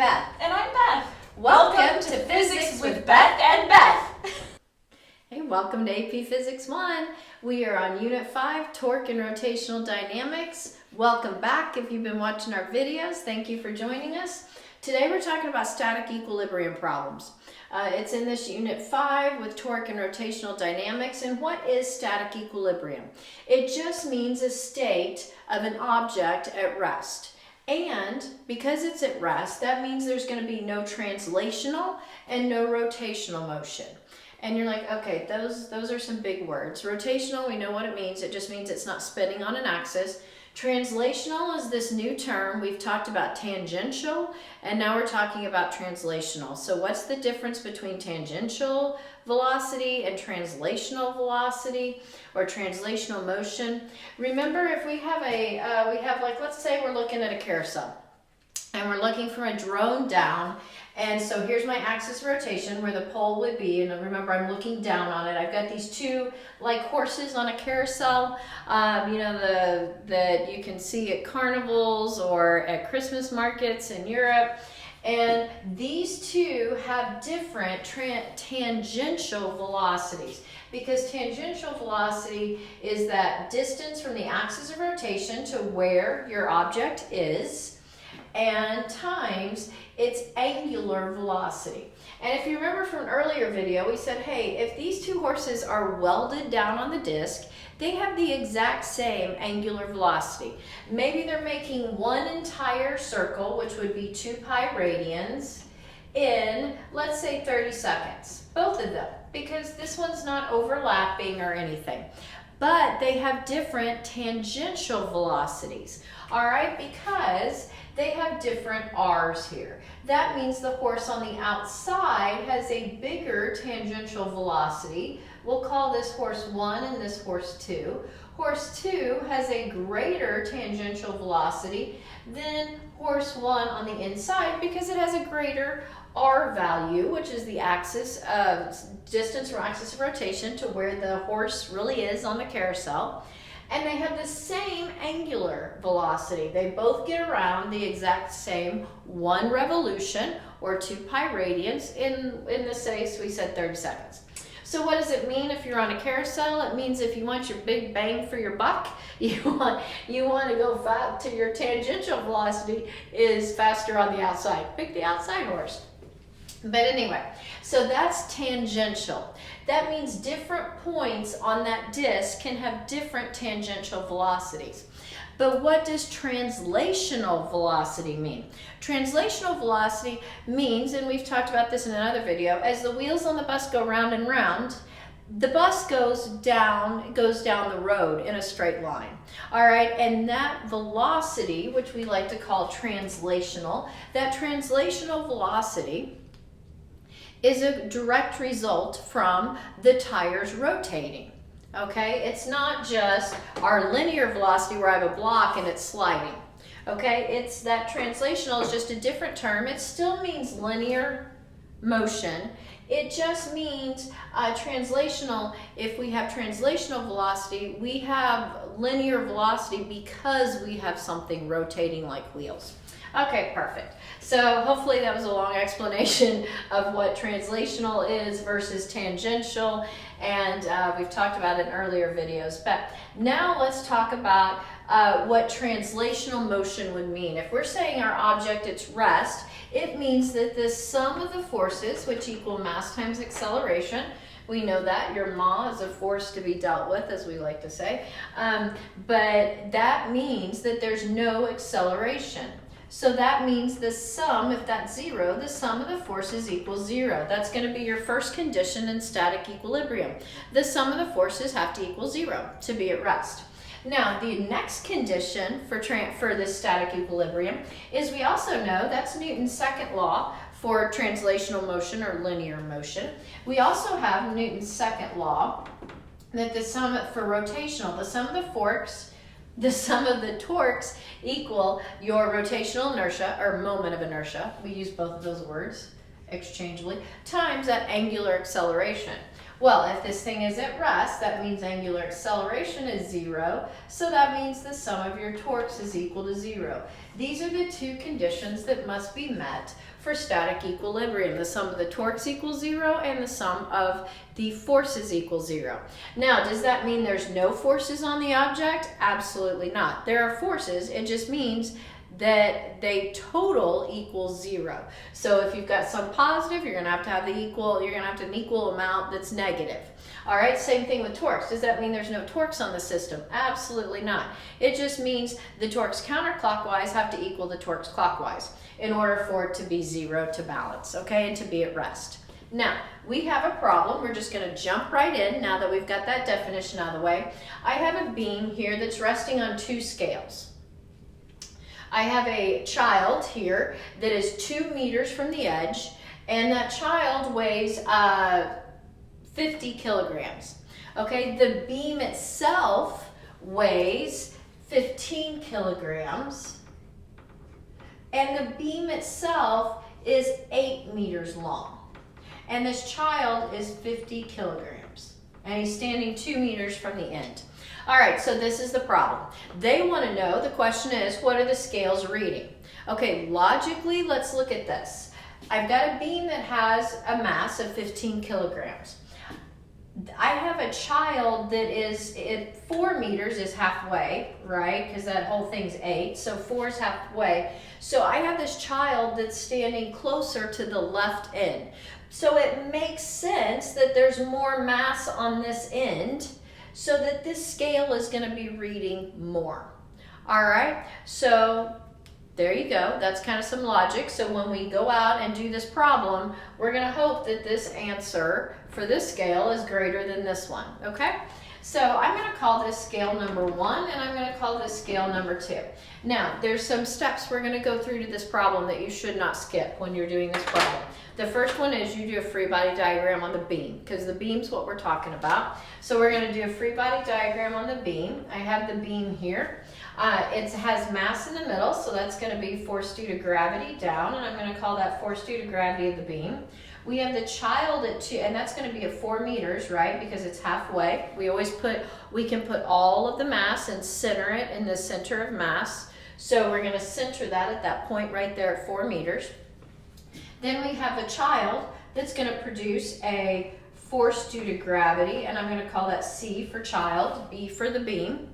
Beth. And I'm Beth. Welcome to Physics with Beth and Beth. Hey, welcome to AP Physics 1. We are on Unit 5, Torque and Rotational Dynamics. Welcome back if you've been watching our videos. Thank you for joining us. Today we're talking about static equilibrium problems. It's in this Unit 5 with Torque and Rotational Dynamics. And what is static equilibrium? It just means a state of an object at rest. And because it's at rest, that means there's going to be no translational and no rotational motion. And you're like, okay, those are some big words. Rotational, we know what it means. It just means it's not spinning on an axis. Translational is this new term. We've talked about tangential, and now we're talking about translational. So what's the difference between tangential velocity and translational velocity or translational motion? Remember, if we have let's say we're looking at a carousel and we're looking from a drone down. And so here's my axis of rotation where the pole would be, and remember I'm looking down on it. I've got these two like horses on a carousel, that you can see at carnivals or at Christmas markets in Europe. And these two have different tangential velocities, because tangential velocity is that distance from the axis of rotation to where your object is, and times its angular velocity. And if you remember from an earlier video, we said, hey, if these two horses are welded down on the disc, they have the exact same angular velocity. Maybe they're making one entire circle, which would be 2 pi radians, in, let's say, 30 seconds. Both of them, because this one's not overlapping or anything. But they have different tangential velocities, all right, because they have different R's here. That means the horse on the outside has a bigger tangential velocity. We'll call this horse 1 and this horse 2. Horse 2 has a greater tangential velocity than horse 1 on the inside because it has a greater R value, which is the axis of distance from axis of rotation to where the horse really is on the carousel. And they have the same angular velocity. They both get around the exact same 1 revolution, or 2 pi radians. In this case, we said 30 seconds. So what does it mean if you're on a carousel? It means if you want your big bang for your buck, you want to go fast to your tangential velocity is faster on the outside. Pick the outside horse. But anyway, so that's tangential. That means different points on that disc can have different tangential velocities. But what does translational velocity mean? Translational velocity means, and we've talked about this in another video, as the wheels on the bus go round and round, the bus goes down the road in a straight line. All right, and that velocity, which we like to call translational, that translational velocity is a direct result from the tires rotating, okay? It's not just our linear velocity where I have a block and it's sliding, okay? It's that translational is just a different term. It still means linear motion. It just means translational. If we have translational velocity, we have linear velocity because we have something rotating like wheels. Okay, perfect. So hopefully that was a long explanation of what translational is versus tangential, and we've talked about it in earlier videos. But now let's talk about what translational motion would mean. If we're saying our object at rest, it means that the sum of the forces, which equal mass times acceleration, we know that your ma is a force to be dealt with, as we like to say, but that means that there's no acceleration. So that means the sum, if that's 0, the sum of the forces equals 0. That's going to be your first condition in static equilibrium. The sum of the forces have to equal 0 to be at rest. Now, the next condition for this static equilibrium is we also know that's Newton's second law for translational motion or linear motion. We also have Newton's second law that the sum for rotational, the sum of the torques equal your rotational inertia, or moment of inertia, we use both of those words exchangeably, times that angular acceleration. Well, if this thing is at rest, that means angular acceleration is 0, so that means the sum of your torques is equal to 0. These are the two conditions that must be met for static equilibrium. The sum of the torques equals 0 and the sum of the forces equals 0. Now, does that mean there's no forces on the object? Absolutely not. There are forces, it just means that they total equals 0. So if you've got some positive, you're going to have an equal amount that's negative. All right, same thing with torques. Does that mean there's no torques on the system? Absolutely not. It just means the torques counterclockwise have to equal the torques clockwise in order for it to be 0 to balance, okay, and to be at rest. Now, we have a problem. We're just going to jump right in now that we've got that definition out of the way. I have a beam here that's resting on two scales. I have a child here that is 2 meters from the edge, and that child weighs 50 kilograms. Okay, the beam itself weighs 15 kilograms, and the beam itself is 8 meters long. And this child is 50 kilograms, and he's standing 2 meters from the end. All right, so this is the problem. They want to know, the question is, what are the scales reading? Okay, logically, let's look at this. I've got a beam that has a mass of 15 kilograms. I have a child that is, 4 meters is halfway, right? Because that whole thing's 8, so 4 is halfway. So I have this child that's standing closer to the left end. So it makes sense that there's more mass on this end, so that this scale is going to be reading more. All right, so there you go. That's kind of some logic. So when we go out and do this problem, we're going to hope that this answer for this scale is greater than this one, okay? So I'm going to call this scale number 1, and I'm going to call this scale number 2. Now, there's some steps we're going to go through to this problem that you should not skip when you're doing this problem. The first one is you do a free body diagram on the beam, because the beam's what we're talking about. So we're going to do a free body diagram on the beam. I have the beam here. It has mass in the middle, so that's going to be force due to gravity down, and I'm going to call that force due to gravity of the beam. We have the child at 2, and that's going to be at 4 meters, right? Because it's halfway. We can put all of the mass and center it in the center of mass. So we're going to center that at that point right there at 4 meters. Then we have a child that's going to produce a force due to gravity, and I'm going to call that C for child, B for the beam.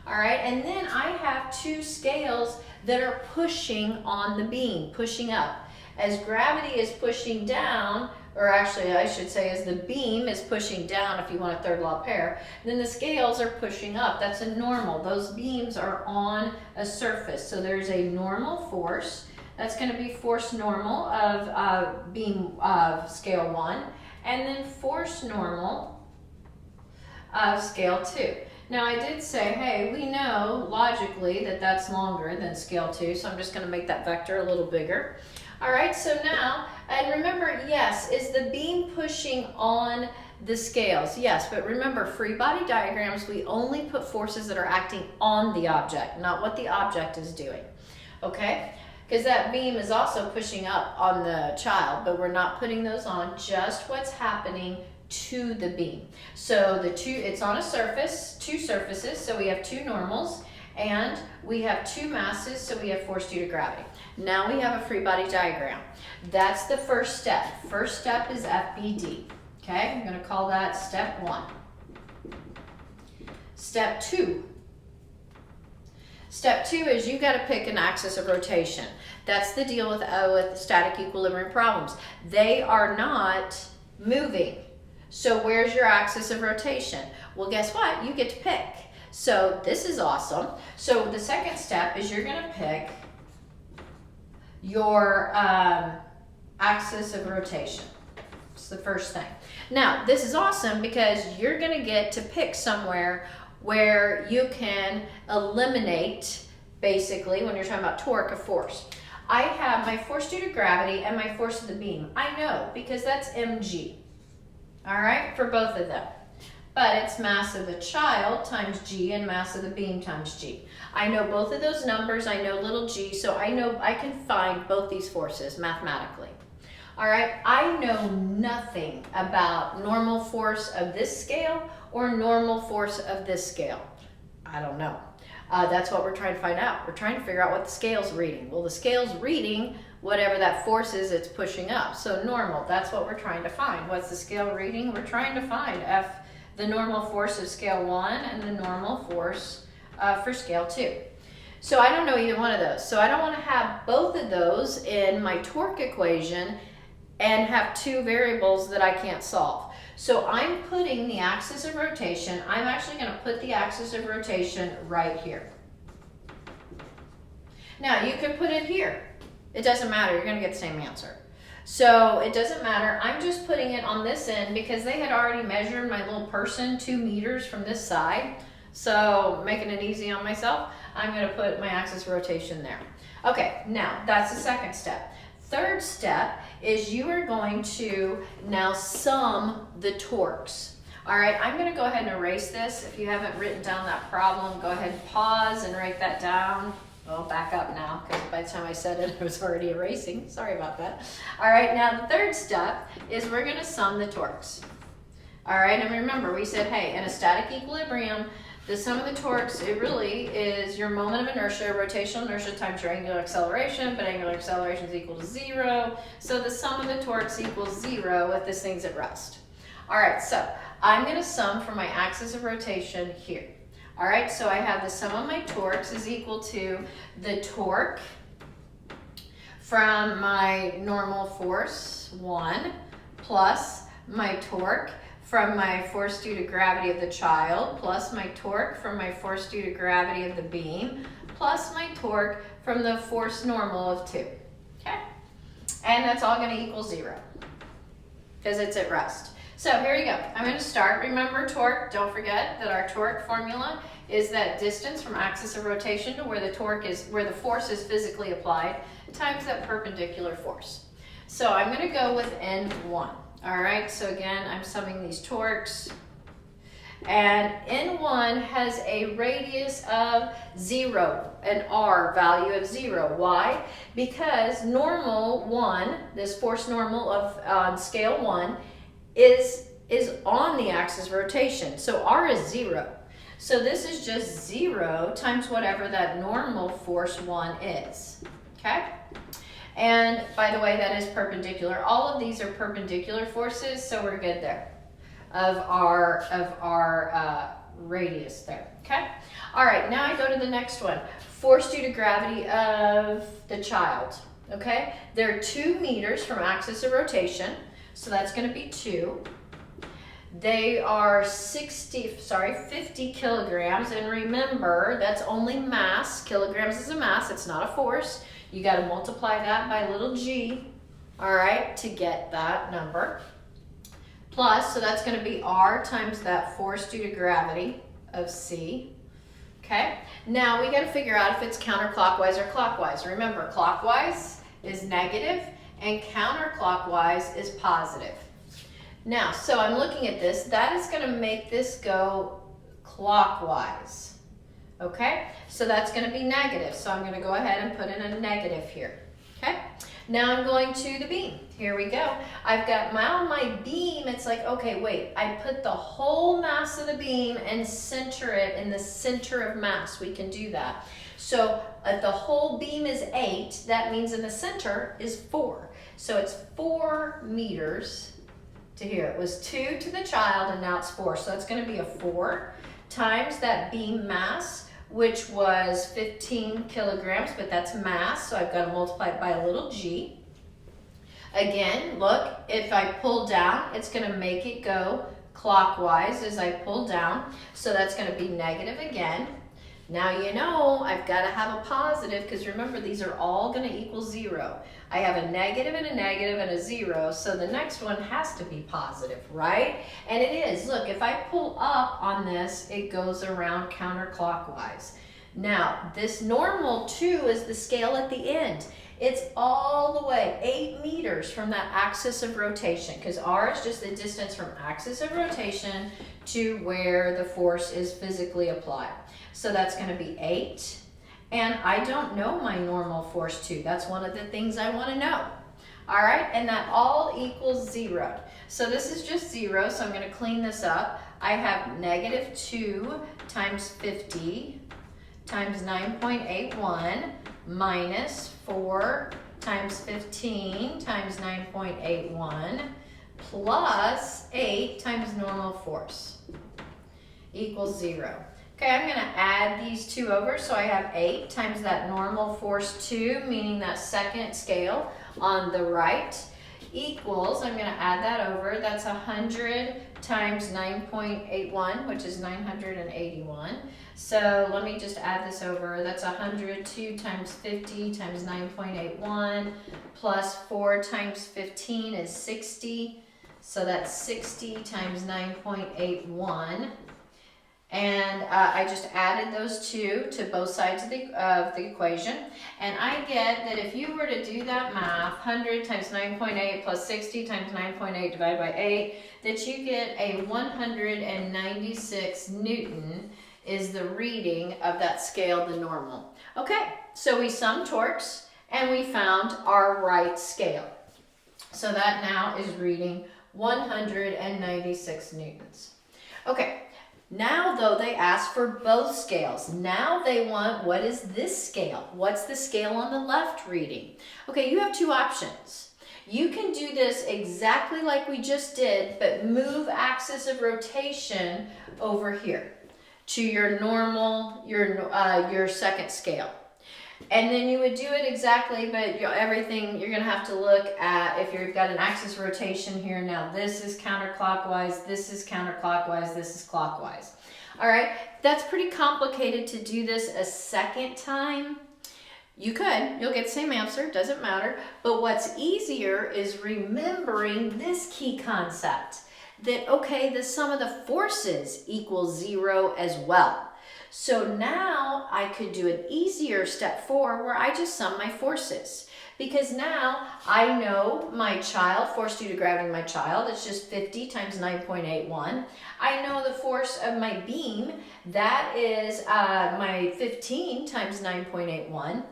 All right, and then I have 2 scales that are pushing on the beam, pushing up. As gravity is pushing down, or actually I should say as the beam is pushing down if you want a third law pair, then the scales are pushing up. That's a normal. Those beams are on a surface. So there's a normal force. That's going to be force normal of beam of scale 1, and then force normal of scale 2. Now I did say, hey, we know logically that that's longer than scale 2, so I'm just going to make that vector a little bigger. All right, so now, and remember, yes, is the beam pushing on the scales? Yes, but remember, free body diagrams, we only put forces that are acting on the object, not what the object is doing, okay? Because that beam is also pushing up on the child, but we're not putting those on, just what's happening to the beam. So it's on a surface, 2 surfaces, so we have 2 normals, and we have 2 masses, so we have force due to gravity. Now we have a free body diagram. That's the first step. First step is FBD. Okay, I'm going to call that step 1. Step 2. Step 2 is you got to pick an axis of rotation. That's the deal with static equilibrium problems. They are not moving. So where's your axis of rotation? Well, guess what? You get to pick. So this is awesome. So the second step is you're going to pick your axis of rotation. It's the first thing. Now, this is awesome because you're going to get to pick somewhere where you can eliminate, basically, when you're talking about torque, a force. I have my force due to gravity and my force of the beam. I know because that's mg. All right, for both of them. But it's mass of the child times g and mass of the beam times g. I know both of those numbers. I know little g, so I know I can find both these forces mathematically. All right, I know nothing about normal force of this scale or normal force of this scale. I don't know. That's what we're trying to find out. We're trying to figure out what the scale's reading. Well, the scale's reading whatever that force is it's pushing up. So normal, that's what we're trying to find. What's the scale reading? We're trying to find the normal force of scale 1 and the normal force for scale 2. So I don't know either one of those. So I don't want to have both of those in my torque equation and have two variables that I can't solve. So I'm putting the axis of rotation, I'm actually going to put the axis of rotation right here. Now you could put it here. It doesn't matter, you're going to get the same answer. So it doesn't matter, I'm just putting it on this end because they had already measured my little person 2 meters from this side. So making it easy on myself, I'm going to put my axis of rotation there. Okay, now that's the second step. Third step is you are going to now sum the torques. All right, I'm going to go ahead and erase this. If you haven't written down that problem, go ahead and pause and write that down. Well, back up now, because by the time I said it, I was already erasing. Sorry about that. All right, now the third step is we're going to sum the torques. All right, and remember, we said, hey, in a static equilibrium, the sum of the torques, it really is your moment of inertia, rotational inertia times your angular acceleration, but angular acceleration is equal to 0. So the sum of the torques equals 0 if this thing's at rest. All right, so I'm going to sum for my axis of rotation here. All right, so I have the sum of my torques is equal to the torque from my normal force, 1, plus my torque from my force due to gravity of the child, plus my torque from my force due to gravity of the beam, plus my torque from the force normal of 2, okay? And that's all gonna equal 0, because it's at rest. So here you go, I'm gonna start. Remember torque, don't forget that our torque formula is that distance from axis of rotation to where the torque is, where the force is physically applied, times that perpendicular force. So I'm gonna go with N1. All right, so again, I'm summing these torques. And N1 has a radius of 0, an R value of 0. Why? Because normal 1, this force normal of on scale 1, is on the axis of rotation. So R is 0. So this is just 0 times whatever that normal force 1 is, okay? And by the way, that is perpendicular. All of these are perpendicular forces, so we're good there of our radius there, okay? All right, now I go to the next one. Force due to gravity of the child, okay? They're 2 meters from axis of rotation, so that's gonna be 2. They are 50 kilograms, and remember, that's only mass. Kilograms is a mass, it's not a force. You got to multiply that by little g, all right, to get that number. Plus, so that's going to be R times that force due to gravity of C, okay? Now, we got to figure out if it's counterclockwise or clockwise. Remember, clockwise is negative and counterclockwise is positive. Now, so I'm looking at this. That is going to make this go clockwise. Okay, so that's going to be negative. So I'm going to go ahead and put in a negative here. Okay, now I'm going to the beam. Here we go. I've got my beam. It's like, okay, wait, I put the whole mass of the beam and center it in the center of mass. We can do that. So if the whole beam is 8, that means in the center is 4. So it's 4 meters to here. It was 2 to the child and now it's 4. So that's going to be a 4 times that beam mass, which was 15 kilograms, but that's mass, so I've got to multiply it by a little g. Again, look, if I pull down, it's going to make it go clockwise as I pull down, so that's going to be negative again. Now you know I've got to have a positive, because remember, these are all going to equal 0. I have a negative and a 0, so the next one has to be positive, right? And it is. Look, if I pull up on this, it goes around counterclockwise. Now, this normal 2 is the scale at the end. It's all the way 8 meters from that axis of rotation, because R is just the distance from axis of rotation to where the force is physically applied. So that's going to be 8. And I don't know my normal force 2. That's one of the things I want to know. All right, and that all equals 0. So this is just 0, so I'm going to clean this up. I have negative 2 times 50 times 9.81 minus 4 times 15 times 9.81 plus 8 times normal force equals 0. Okay, I'm going to add these two over, so I have 8 times that normal force 2, meaning that second scale on the right, equals, I'm going to add that over, that's 100 times 9.81, which is 981. So let me just add this over, that's 102 times 50 times 9.81, plus 4 times 15 is 60, so that's 60 times 9.81. And I just added those two to both sides of the equation. And I get that if you were to do that math, 100 times 9.8 plus 60 times 9.8 divided by 8, that you get a 196 Newton is the reading of that scale, the normal. Okay, so we summed torques and we found our right scale. So that now is reading 196 Newtons. Okay. Now, though, they ask for both scales. Now they want, what is this scale? What's the scale on the left reading? Okay, you have two options. You can do this exactly like we just did, but move axis of rotation over here to your normal, your second scale. And then you would do it exactly, but everything, you're going to have to look at, if you've got an axis of rotation here, now this is counterclockwise, this is counterclockwise, this is clockwise. All right, that's pretty complicated to do this a second time. You could, you'll get the same answer, doesn't matter. But what's easier is remembering this key concept, that, okay, the sum of the forces equals 0 as well. So now I could do an easier step 4 where I just sum my forces. Because now I know my child, force due to gravity of my child, it's just 50 times 9.81. I know the force of my beam, that is my 15 times 9.81.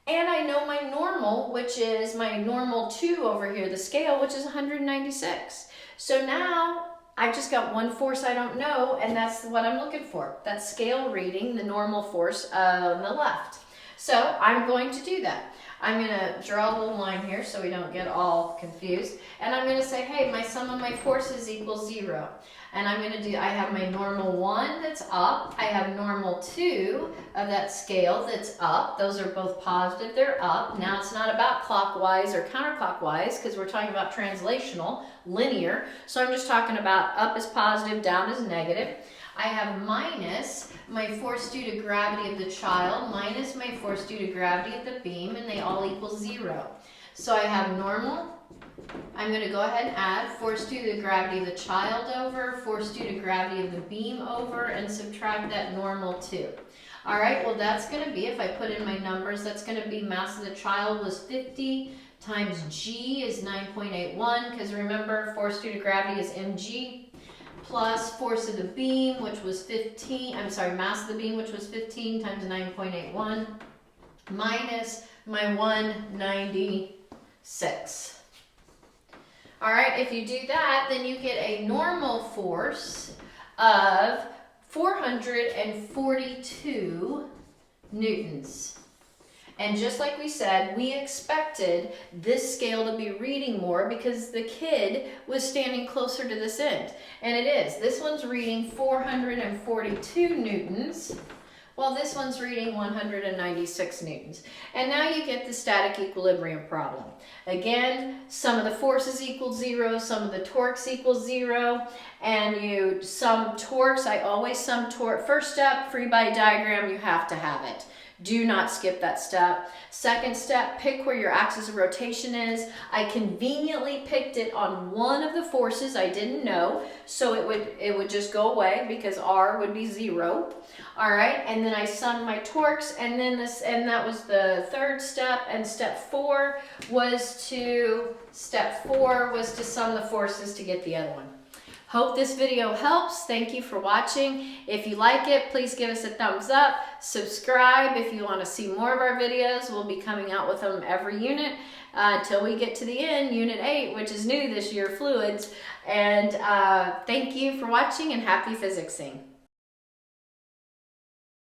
And I know my normal, which is my normal 2 over here, the scale, which is 196. So now I've just got one force I don't know, and that's what I'm looking for. That scale reading, the normal force on the left. So I'm going to do that. I'm going to draw a little line here so we don't get all confused. And I'm going to say, hey, my sum of my forces equals 0. And I'm going to do, I have my normal 1 that's up. I have normal 2 of that scale that's up. Those are both positive, they're up. Now it's not about clockwise or counterclockwise because we're talking about translational, linear. So I'm just talking about up is positive, down is negative. I have minus my force due to gravity of the child minus my force due to gravity of the beam, and they all equal 0. So I have normal. I'm going to go ahead and add force due to the gravity of the child over, force due to gravity of the beam over, and subtract that normal 2. All right, well that's going to be, if I put in my numbers, that's going to be mass of the child was 50 times g is 9.81, because remember force due to gravity is mg, plus force of the beam, which was 15, mass of the beam, which was 15 times 9.81, minus my 196. All right, if you do that, then you get a normal force of 442 newtons. And just like we said, we expected this scale to be reading more because the kid was standing closer to this end. And it is. This one's reading 442 newtons, while this one's reading 196 newtons. And now you get the static equilibrium problem. Again, sum of the forces equals 0, sum of the torques equals 0, and you sum torques. I always sum torque. First step, free body diagram, you have to have it. Do not skip that step. Second step, pick where your axis of rotation is. I conveniently picked it on one of the forces I didn't know, so it would just go away because R would be 0. All right, and then I summed my torques, and then that was the third step. And step 4 was to sum the forces to get the other one. Hope this video helps. Thank you for watching. If you like it, please give us a thumbs up. Subscribe if you want to see more of our videos. We'll be coming out with them every unit until we get to the end, Unit 8, which is new this year, fluids. And thank you for watching, and happy physicsing.